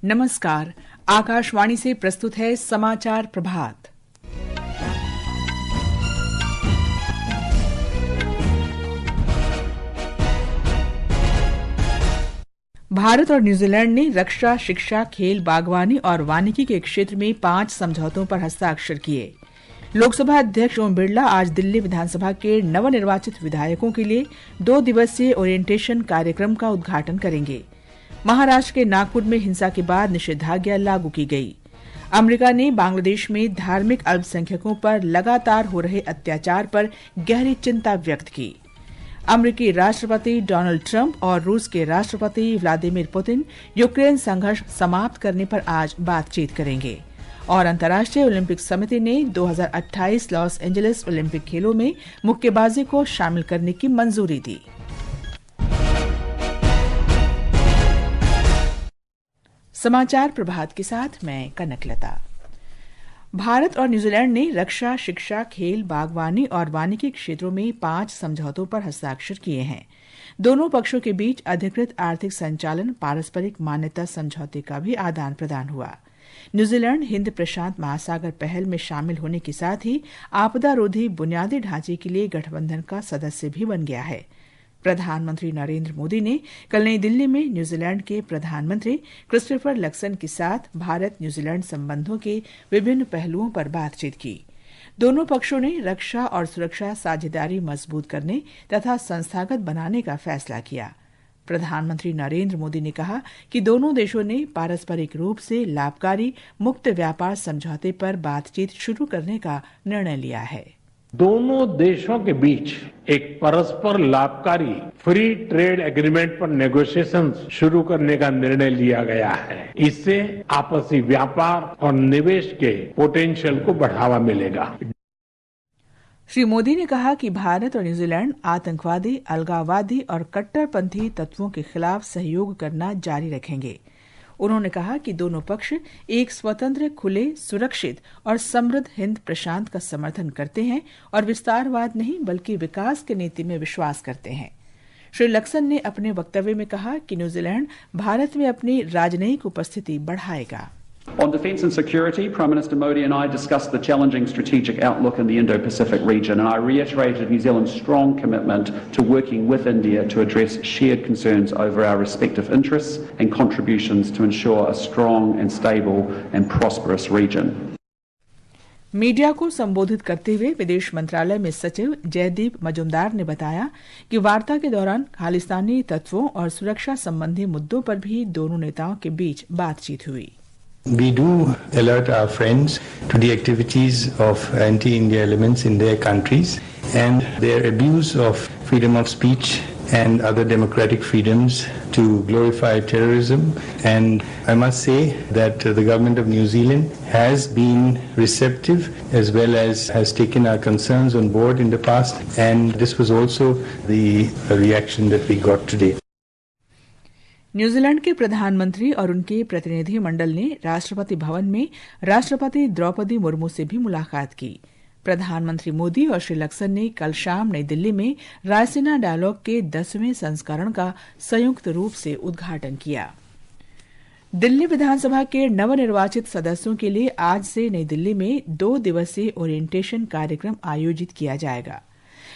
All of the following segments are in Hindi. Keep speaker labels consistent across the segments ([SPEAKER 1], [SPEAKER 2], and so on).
[SPEAKER 1] नमस्कार। आकाशवाणी से प्रस्तुत है समाचार प्रभात। भारत और न्यूजीलैंड ने रक्षा, शिक्षा, खेल, बागवानी और वानिकी के क्षेत्र में 5 समझौतों पर हस्ताक्षर किए। लोकसभा अध्यक्ष ओम बिरला आज दिल्ली विधानसभा के नवनिर्वाचित विधायकों के लिए 2 दिवसीय ओरिएंटेशन कार्यक्रम का उद्घाटन करेंगे। महाराष्ट्र के नागपुर में हिंसा के बाद निषेधाज्ञा लागू की गई। अमेरिका ने बांग्लादेश में धार्मिक अल्पसंख्यकों पर लगातार हो रहे अत्याचार पर गहरी चिंता व्यक्त की। अमेरिकी राष्ट्रपति डोनाल्ड ट्रंप और रूस के राष्ट्रपति व्लादिमीर पुतिन यूक्रेन संघर्ष समाप्त करने पर आज बातचीत करेंगे। और अंतर्राष्ट्रीय ओलंपिक समिति ने 2028 लॉस एंजलिस ओलंपिक खेलों में मुक्केबाजी को शामिल करने की मंजूरी दी। समाचार प्रभात के साथ मैं कनकलता। भारत और न्यूजीलैंड ने रक्षा, शिक्षा, खेल, बागवानी और वानिकी क्षेत्रों में 5 समझौतों पर हस्ताक्षर किए हैं। दोनों पक्षों के बीच अधिकृत आर्थिक संचालन, पारस्परिक मान्यता समझौते का भी आदान प्रदान हुआ। न्यूजीलैंड हिंद प्रशांत महासागर पहल में शामिल होने के साथ ही आपदा रोधी बुनियादी ढांचे के लिए गठबंधन का सदस्य भी बन गया है। प्रधानमंत्री नरेंद्र मोदी ने कल नई दिल्ली में न्यूजीलैंड के प्रधानमंत्री क्रिस्टोफर लक्सन के साथ भारत न्यूजीलैंड संबंधों के विभिन्न पहलुओं पर बातचीत की। दोनों पक्षों ने रक्षा और सुरक्षा साझेदारी मजबूत करने तथा संस्थागत बनाने का फैसला किया। प्रधानमंत्री नरेंद्र मोदी ने कहा कि दोनों देशों ने पारस्परिक रूप से लाभकारी मुक्त व्यापार समझौते पर बातचीत शुरू करने का निर्णय लिया है।
[SPEAKER 2] दोनों देशों के बीच एक परस्पर लाभकारी फ्री ट्रेड एग्रीमेंट पर नेगोशिएशन शुरू करने का निर्णय लिया गया है। इससे आपसी व्यापार और निवेश के पोटेंशियल को बढ़ावा मिलेगा।
[SPEAKER 1] श्री मोदी ने कहा कि भारत और न्यूजीलैंड आतंकवादी, अलगाववादी और कट्टरपंथी तत्वों के खिलाफ सहयोग करना जारी रखेंगे। उन्होंने कहा कि दोनों पक्ष एक स्वतंत्र, खुले, सुरक्षित और समृद्ध हिंद प्रशांत का समर्थन करते हैं और विस्तारवाद नहीं बल्कि विकास की नीति में विश्वास करते हैं। श्री लक्सन ने अपने वक्तव्य में कहा कि न्यूजीलैंड भारत में अपनी राजनयिक उपस्थिति बढ़ाएगा।
[SPEAKER 3] On defence and security, Prime Minister Modi and I discussed the challenging strategic outlook in the Indo-Pacific region, and I reiterated New Zealand's strong commitment to working with India to address shared concerns over our respective interests and contributions to ensure a strong and stable and prosperous region.
[SPEAKER 1] Media को संबोधित करते हुए विदेश मंत्रालय में सचिव जयदीप मजुमदार ने बताया कि वार्ता के दौरान खालिस्तानी तत्वों और सुरक्षा संबंधी मुद्दों पर भी दोनों नेताओं के बीच बातचीत हुई।
[SPEAKER 4] We do alert our friends to the activities of anti-India elements in their countries and their abuse of freedom of speech and other democratic freedoms to glorify terrorism. And I must say that the government of New Zealand has been receptive as well as has taken our concerns on board in the past, and this was also the reaction that we got today.
[SPEAKER 1] New Zealand के प्रधानमंत्री और उनके प्रतिनिधि मंडल ने राष्ट्रपति भवन में राष्ट्रपति द्रौपदी मुर्मू से भी मुलाकात की। प्रधानमंत्री मोदी और श्री लक्सन ने कल शाम नई दिल्ली में रायसीना डायलॉग के 10वें संस्करण का संयुक्त रूप से उद्घाटन किया। दिल्ली विधानसभा के नवनिर्वाचित सदस्यों के लिए आज से नई दिल्ली में 2 दिवसीय ओरिएंटेशन कार्यक्रम आयोजित किया जाएगा।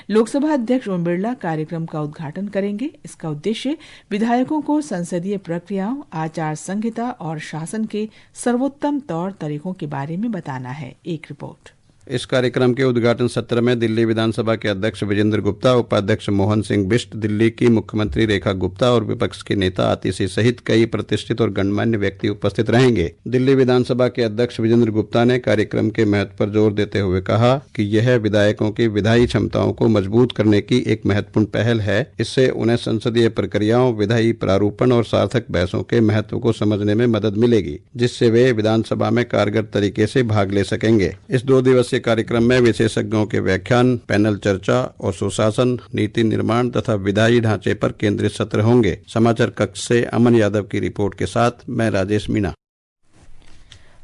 [SPEAKER 1] लोकसभा अध्यक्ष ओम बिरला कार्यक्रम का उद्घाटन करेंगे। इसका उद्देश्य विधायकों को संसदीय प्रक्रियाओं, आचार संहिता और शासन के सर्वोत्तम तौर तरीकों के बारे में बताना है। एक रिपोर्ट।
[SPEAKER 5] इस कार्यक्रम के उद्घाटन सत्र में दिल्ली विधानसभा के अध्यक्ष विजेंद्र गुप्ता, उपाध्यक्ष मोहन सिंह बिष्ट, दिल्ली की मुख्यमंत्री रेखा गुप्ता और विपक्ष के नेता आतिशी सहित कई प्रतिष्ठित और गणमान्य व्यक्ति उपस्थित रहेंगे। दिल्ली विधानसभा के अध्यक्ष विजेंद्र गुप्ता ने कार्यक्रम के महत्व पर जोर देते हुए कहा कि यह विधायकों की विधायी क्षमताओं को मजबूत करने की एक महत्वपूर्ण पहल है। इससे उन्हें संसदीय प्रक्रियाओं, विधायी प्रारूपण और सार्थक बहसों के महत्व को समझने में मदद मिलेगी, जिससे वे विधानसभा में कारगर तरीके से भाग ले सकेंगे। इस 2 दिवसीय कार्यक्रम में विशेषज्ञों के व्याख्यान, पैनल चर्चा और सुशासन, नीति निर्माण तथा विधायी ढांचे पर केंद्रित सत्र होंगे। समाचार कक्ष से अमन यादव की रिपोर्ट के साथ मैं राजेश मीणा।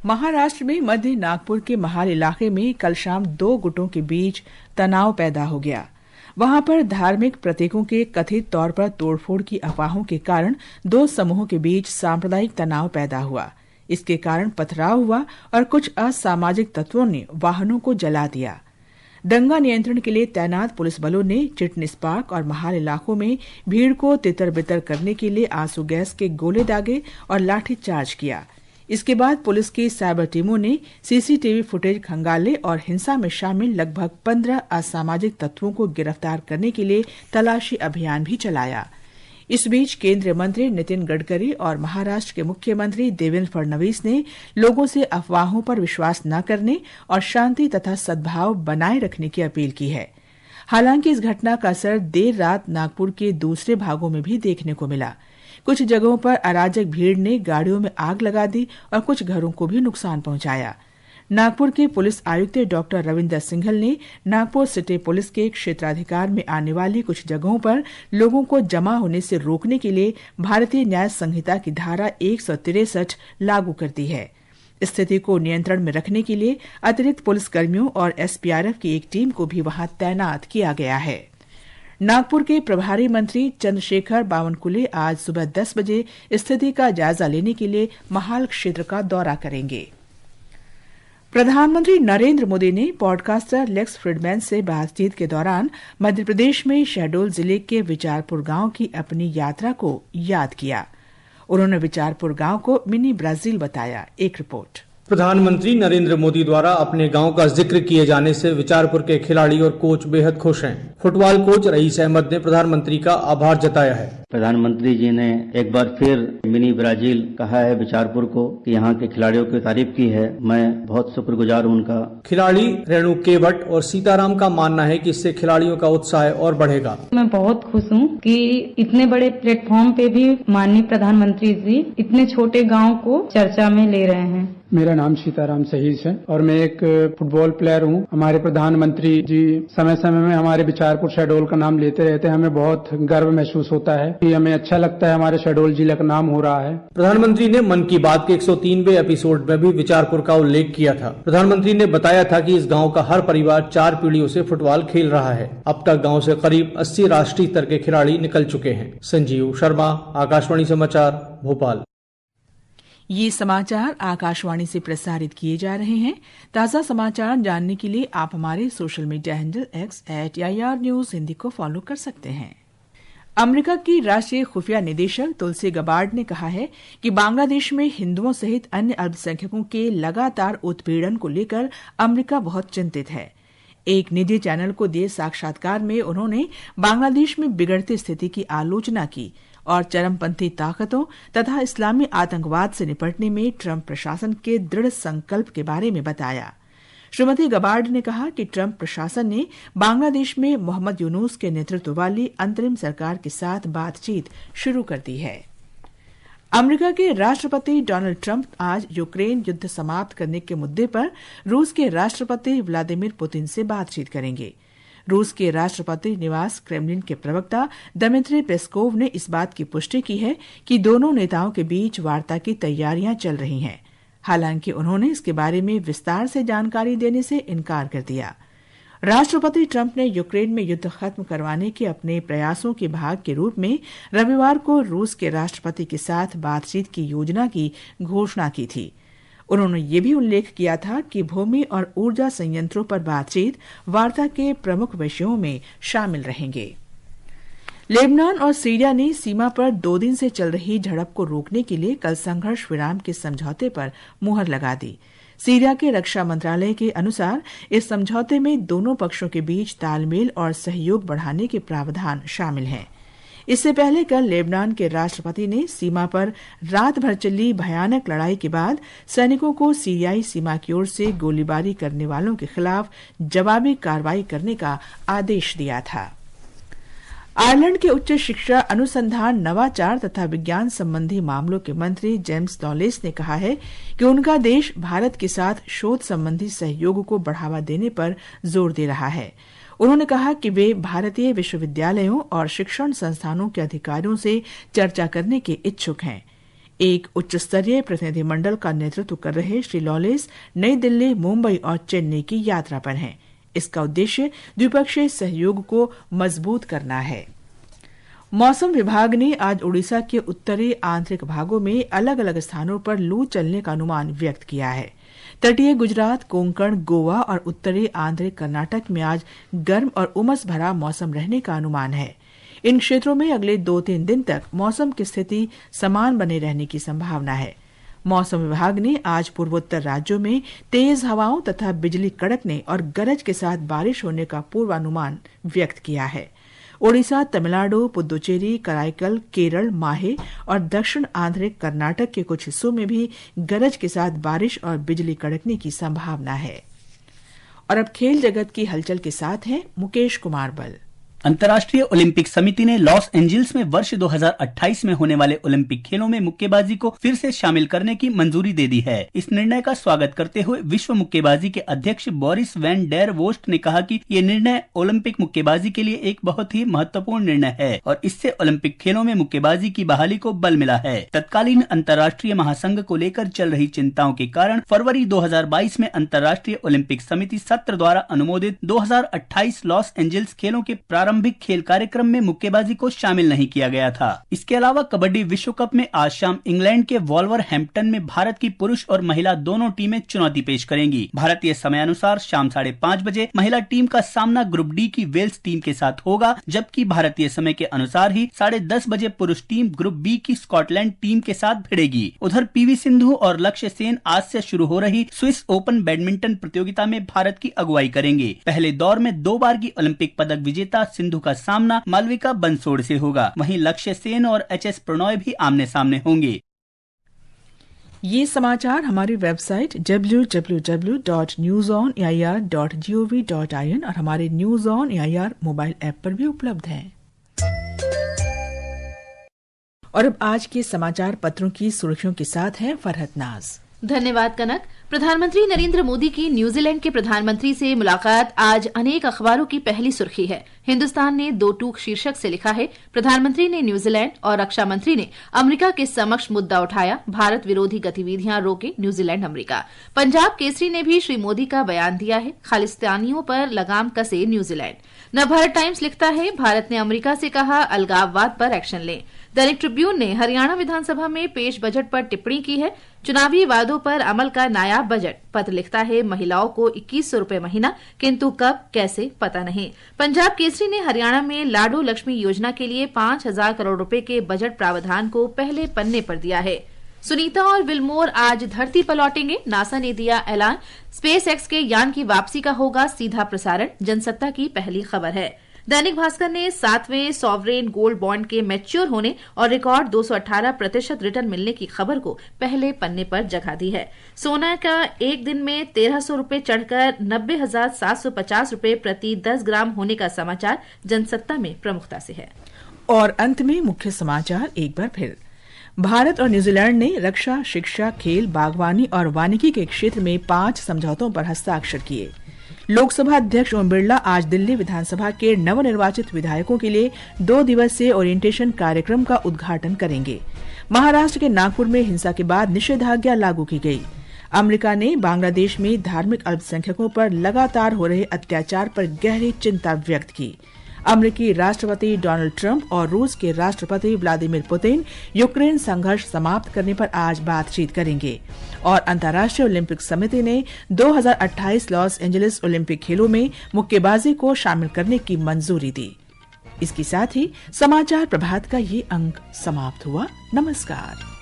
[SPEAKER 1] महाराष्ट्र में मध्य नागपुर के महाल इलाके में कल शाम 2 गुटों के बीच तनाव पैदा हो गया। वहां पर धार्मिक प्रतीकों के कथित तौर पर तोड़फोड़ की अफवाहों के कारण दो समूहों के बीच सांप्रदायिक तनाव पैदा हुआ। इसके कारण पथराव हुआ और कुछ असामाजिक तत्वों ने वाहनों को जला दिया। दंगा नियंत्रण के लिए तैनात पुलिस बलों ने चिटनिस पार्क और महाल इलाकों में भीड़ को तितर-बितर करने के लिए आंसू गैस के गोले दागे और लाठीचार्ज किया। इसके बाद पुलिस की साइबर टीमों ने सीसीटीवी फुटेज खंगाले और हिंसा में शामिल लगभग 15 असामाजिक तत्वों को गिरफ्तार करने के लिए तलाशी अभियान भी चलाया। इस बीच केंद्रीय मंत्री नितिन गडकरी और महाराष्ट्र के मुख्यमंत्री देवेंद्र फडणवीस ने लोगों से अफवाहों पर विश्वास न करने और शांति तथा सद्भाव बनाए रखने की अपील की है। हालांकि इस घटना का असर देर रात नागपुर के दूसरे भागों में भी देखने को मिला। कुछ जगहों पर अराजक भीड़ ने गाड़ियों में आग लगा दी और कुछ घरों को भी नुकसान पहुंचाया। नागपुर के पुलिस आयुक्त डॉक्टर रविंदर सिंघल ने नागपुर सिटी पुलिस के क्षेत्राधिकार में आने वाली कुछ जगहों पर लोगों को जमा होने से रोकने के लिए भारतीय न्याय संहिता की धारा 163 लागू कर दी है। स्थिति को नियंत्रण में रखने के लिए अतिरिक्त पुलिसकर्मियों और एसपीआरएफ की एक टीम को भी वहां तैनात किया गया है। नागपुर के प्रभारी मंत्री चंद्रशेखर बावनकुले आज सुबह 10 बजे स्थिति का जायजा लेने के लिए महाल क्षेत्र का दौरा करेंगे। प्रधानमंत्री नरेंद्र मोदी ने पॉडकास्टर लेक्स फ्रीडमैन से बातचीत के दौरान मध्य प्रदेश में शहडोल जिले के विचारपुर गांव की अपनी यात्रा को याद किया। उन्होंने विचारपुर गांव को मिनी ब्राजील बताया। एक रिपोर्ट।
[SPEAKER 6] प्रधानमंत्री नरेंद्र मोदी द्वारा अपने गांव का जिक्र किए जाने से विचारपुर के खिलाड़ी और कोच बेहद खुश हैं। फुटबॉल कोच रईस अहमद ने प्रधानमंत्री का आभार जताया है।
[SPEAKER 7] प्रधानमंत्री जी ने एक बार फिर मिनी ब्राजील कहा है विचारपुर को कि यहाँ के खिलाड़ियों की तारीफ की है। मैं बहुत शुक्रगुजार हूँ उनका।
[SPEAKER 6] खिलाड़ी रेणु केवट और सीताराम का मानना है कि इससे खिलाड़ियों का उत्साह और बढ़ेगा।
[SPEAKER 8] मैं बहुत खुश हूँ कि इतने बड़े प्लेटफॉर्म पे भी माननीय प्रधानमंत्री जी इतने छोटे गाँव को चर्चा में ले रहे हैं।
[SPEAKER 9] मेरा नाम सीताराम सहीस है और मैं एक फुटबॉल प्लेयर हूँ। हमारे प्रधानमंत्री जी समय समय में हमारे विचारपुर शहडोल का नाम लेते रहते हैं। हमें बहुत गर्व महसूस होता है कि हमें अच्छा लगता है हमारे शहडोल जिले का नाम हो रहा है।
[SPEAKER 6] प्रधानमंत्री ने मन की बात के 103वें एपिसोड में भी विचारपुर का उल्लेख किया था। प्रधानमंत्री ने बताया था कि इस गाँव का हर परिवार 4 पीढ़ियों से फुटबॉल खेल रहा है। अब तक गाँव से करीब 80 राष्ट्रीय स्तर के खिलाड़ी निकल चुके हैं। संजीव शर्मा, आकाशवाणी समाचार, भोपाल।
[SPEAKER 1] ये समाचार आकाशवाणी से प्रसारित किए जा रहे हैं। ताज़ा समाचार जानने के लिए आप हमारे social media handle X@IR News Hindi को फॉलो कर सकते हैं। अमेरिका की राष्ट्रीय खुफिया निदेशक तुलसी गबार्ड ने कहा है कि बांग्लादेश में हिंदुओं सहित अन्य अल्पसंख्यकों के लगातार उत्पीड़न को लेकर अमेरिका बहुत चिंतित है। एक निजी चैनल को दिए साक्षात्कार में उन्होंने बांग्लादेश में बिगड़ती स्थिति की आलोचना की और चरमपंथी ताकतों तथा इस्लामी आतंकवाद से निपटने में ट्रंप प्रशासन के दृढ़ संकल्प के बारे में बताया। श्रीमती गबार्ड ने कहा कि ट्रंप प्रशासन ने बांग्लादेश में मोहम्मद यूनुस के नेतृत्व वाली अंतरिम सरकार के साथ बातचीत शुरू कर दी है। अमेरिका के राष्ट्रपति डोनाल्ड ट्रंप आज यूक्रेन युद्ध समाप्त करने के मुद्दे पर रूस के राष्ट्रपति व्लादिमीर पुतिन से बातचीत करेंगे। रूस के राष्ट्रपति निवास क्रेमलिन के प्रवक्ता दमित्री पेस्कोव ने इस बात की पुष्टि की है कि दोनों नेताओं के बीच वार्ता की तैयारियां चल रही हैं। हालांकि उन्होंने इसके बारे में विस्तार से जानकारी देने से इनकार कर दिया। राष्ट्रपति ट्रंप ने यूक्रेन में युद्ध खत्म करवाने के अपने प्रयासों के भाग के रूप में रविवार को रूस के राष्ट्रपति के साथ बातचीत की योजना की घोषणा की थी। उन्होंने ये भी उल्लेख किया था कि भूमि और ऊर्जा संयंत्रों पर बातचीत वार्ता के प्रमुख विषयों में शामिल रहेंगे। लेबनान और सीरिया ने सीमा पर 2 दिन से चल रही झड़प को रोकने के लिए कल संघर्ष विराम के समझौते पर मुहर लगा दी। सीरिया के रक्षा मंत्रालय के अनुसार इस समझौते में दोनों पक्षों के बीच तालमेल और सहयोग बढ़ाने के प्रावधान शामिल हैं। इससे पहले कल लेबनान के राष्ट्रपति ने सीमा पर रात भर चली भयानक लड़ाई के बाद सैनिकों को सीरियाई सीमा की ओर से गोलीबारी करने वालों के खिलाफ जवाबी कार्रवाई करने का आदेश दिया था। आयरलैंड के उच्च शिक्षा, अनुसंधान, नवाचार तथा विज्ञान संबंधी मामलों के मंत्री जेम्स लॉलेस ने कहा है कि उनका देश भारत के साथ शोध संबंधी सहयोग को बढ़ावा देने पर जोर दे रहा है। उन्होंने कहा कि वे भारतीय विश्वविद्यालयों और शिक्षण संस्थानों के अधिकारियों से चर्चा करने के इच्छुक हैं। एक उच्च स्तरीय प्रतिनिधिमंडल का नेतृत्व कर रहे श्री लॉलेस नई दिल्ली, मुंबई और चेन्नई की यात्रा पर हैं। इसका उद्देश्य द्विपक्षीय सहयोग को मजबूत करना है। मौसम विभाग ने आज ओडिशा के उत्तरी आंतरिक भागों में अलग अलग स्थानों पर लू चलने का अनुमान व्यक्त किया है। तटीय गुजरात, कोंकण, गोवा और उत्तरी आंतरिक कर्नाटक में आज गर्म और उमस भरा मौसम रहने का अनुमान है। इन क्षेत्रों में अगले 2-3 दिन तक मौसम की स्थिति समान बने रहने की संभावना है। मौसम विभाग ने आज पूर्वोत्तर राज्यों में तेज हवाओं तथा बिजली कड़कने और गरज के साथ बारिश होने का पूर्वानुमान व्यक्त किया है। ओडिशा, तमिलनाडु, पुदुचेरी, कराईकल, केरल, माहे और दक्षिण आंतरिक कर्नाटक के कुछ हिस्सों में भी गरज के साथ बारिश और बिजली कड़कने की संभावना है। और अब खेल जगत की हलचल के साथ हैं मुकेश कुमार बल।
[SPEAKER 10] अंतर्राष्ट्रीय ओलंपिक समिति ने लॉस एंजल्स में वर्ष 2028 में होने वाले ओलंपिक खेलों में मुक्केबाजी को फिर से शामिल करने की मंजूरी दे दी है। इस निर्णय का स्वागत करते हुए विश्व मुक्केबाजी के अध्यक्ष बोरिस वैन डेर वोस्ट ने कहा कि ये निर्णय ओलंपिक मुक्केबाजी के लिए एक बहुत ही महत्वपूर्ण निर्णय है और इससे ओलंपिक खेलों में मुक्केबाजी की बहाली को बल मिला है। तत्कालीन अंतर्राष्ट्रीय महासंघ को लेकर चल रही चिंताओं के कारण फरवरी 2022 में अंतर्राष्ट्रीय ओलंपिक समिति सत्र द्वारा अनुमोदित 2028 लॉस एंजल्स खेलों के प्रारंभिक खेल कार्यक्रम में मुक्केबाजी को शामिल नहीं किया गया था। इसके अलावा कबड्डी विश्व कप में आज शाम इंग्लैंड के वॉल्वरहैम्पटन में भारत की पुरुष और महिला दोनों टीमें चुनौती पेश करेंगी। भारतीय समयानुसार शाम 5:30 बजे महिला टीम का सामना ग्रुप डी की वेल्स टीम के साथ होगा, जबकि भारतीय समय के अनुसार ही 10:30 बजे पुरुष टीम ग्रुप बी की स्कॉटलैंड टीम के साथ भिड़ेगी। उधर पीवी सिंधु और लक्ष्य सेन आज से शुरू हो रही स्विस ओपन बैडमिंटन प्रतियोगिता में भारत की अगुवाई करेंगे। पहले दौर में 2 बार की ओलंपिक पदक विजेता सिंधु का सामना मालविका बंसोड़ से होगा। वहीं लक्ष्य सेन और एचएस प्रणॉय भी आमने सामने होंगे।
[SPEAKER 1] ये समाचार हमारी वेबसाइट www.newsonair.gov.in और हमारे news on AIR mobile app पर भी उपलब्ध हैं। और अब आज के समाचार पत्रों की सुर्खियों के साथ है फरहत नाज।
[SPEAKER 11] धन्यवाद कनक। प्रधानमंत्री नरेंद्र मोदी की न्यूजीलैंड के प्रधानमंत्री से मुलाकात आज अनेक अखबारों की पहली सुर्खी है। हिंदुस्तान ने 2 टूक शीर्षक से लिखा है, प्रधानमंत्री ने न्यूजीलैंड और रक्षा मंत्री ने अमेरिका के समक्ष मुद्दा उठाया, भारत विरोधी गतिविधियां रोके न्यूजीलैंड अमेरिका। पंजाब केसरी ने भी श्री मोदी का बयान दिया है, खालिस्तानियों पर लगाम कसे न्यूजीलैंड। नवभारत टाइम्स लिखता है, भारत ने अमेरिका से कहा अलगाववाद पर एक्शन लें। दैनिक ट्रिब्यून ने हरियाणा विधानसभा में पेश बजट पर टिप्पणी की है, चुनावी वादों पर अमल का नायाब बजट। पत्र लिखता है, महिलाओं को 2100 रुपए महीना, किंतु कब कैसे पता नहीं। पंजाब केसरी ने हरियाणा में लाडो लक्ष्मी योजना के लिए 5000 करोड़ रुपए के बजट प्रावधान को पहले पन्ने पर दिया है। सुनीता और विल्मोर आज धरती पर लौटेंगे, नासा ने दिया ऐलान। स्पेस एक्स के यान की वापसी का होगा सीधा प्रसारण, जनसत्ता की पहली खबर है। दैनिक भास्कर ने 7वें सॉवरेन गोल्ड बॉन्ड के मैच्योर होने और रिकॉर्ड 218% रिटर्न मिलने की खबर को पहले पन्ने पर जगह दी है। सोना का एक दिन में 1300 रुपए चढ़कर 90,750 रुपए प्रति 10 ग्राम होने का समाचार जनसत्ता में प्रमुखता से है।
[SPEAKER 1] और अंत में मुख्य समाचार एक बार फिर। भारत और न्यूजीलैंड ने रक्षा, शिक्षा, खेल, बागवानी और वानिकी के क्षेत्र में 5 समझौतों पर हस्ताक्षर किए। लोकसभा अध्यक्ष ओम बिरला आज दिल्ली विधानसभा के नवनिर्वाचित विधायकों के लिए 2 दिवसीय ओरिएंटेशन कार्यक्रम का उद्घाटन करेंगे। महाराष्ट्र के नागपुर में हिंसा के बाद निषेधाज्ञा लागू की गई। अमेरिका ने बांग्लादेश में धार्मिक अल्पसंख्यकों पर लगातार हो रहे अत्याचार पर गहरी चिंता व्यक्त की। अमेरिकी राष्ट्रपति डोनाल्ड ट्रंप और रूस के राष्ट्रपति व्लादिमीर पुतिन यूक्रेन संघर्ष समाप्त करने पर आज बातचीत करेंगे। और अंतर्राष्ट्रीय ओलंपिक समिति ने 2028 लॉस एंजलिस ओलंपिक खेलों में मुक्केबाजी को शामिल करने की मंजूरी दी। इसके साथ ही समाचार प्रभात का ये अंक समाप्त हुआ। नमस्कार।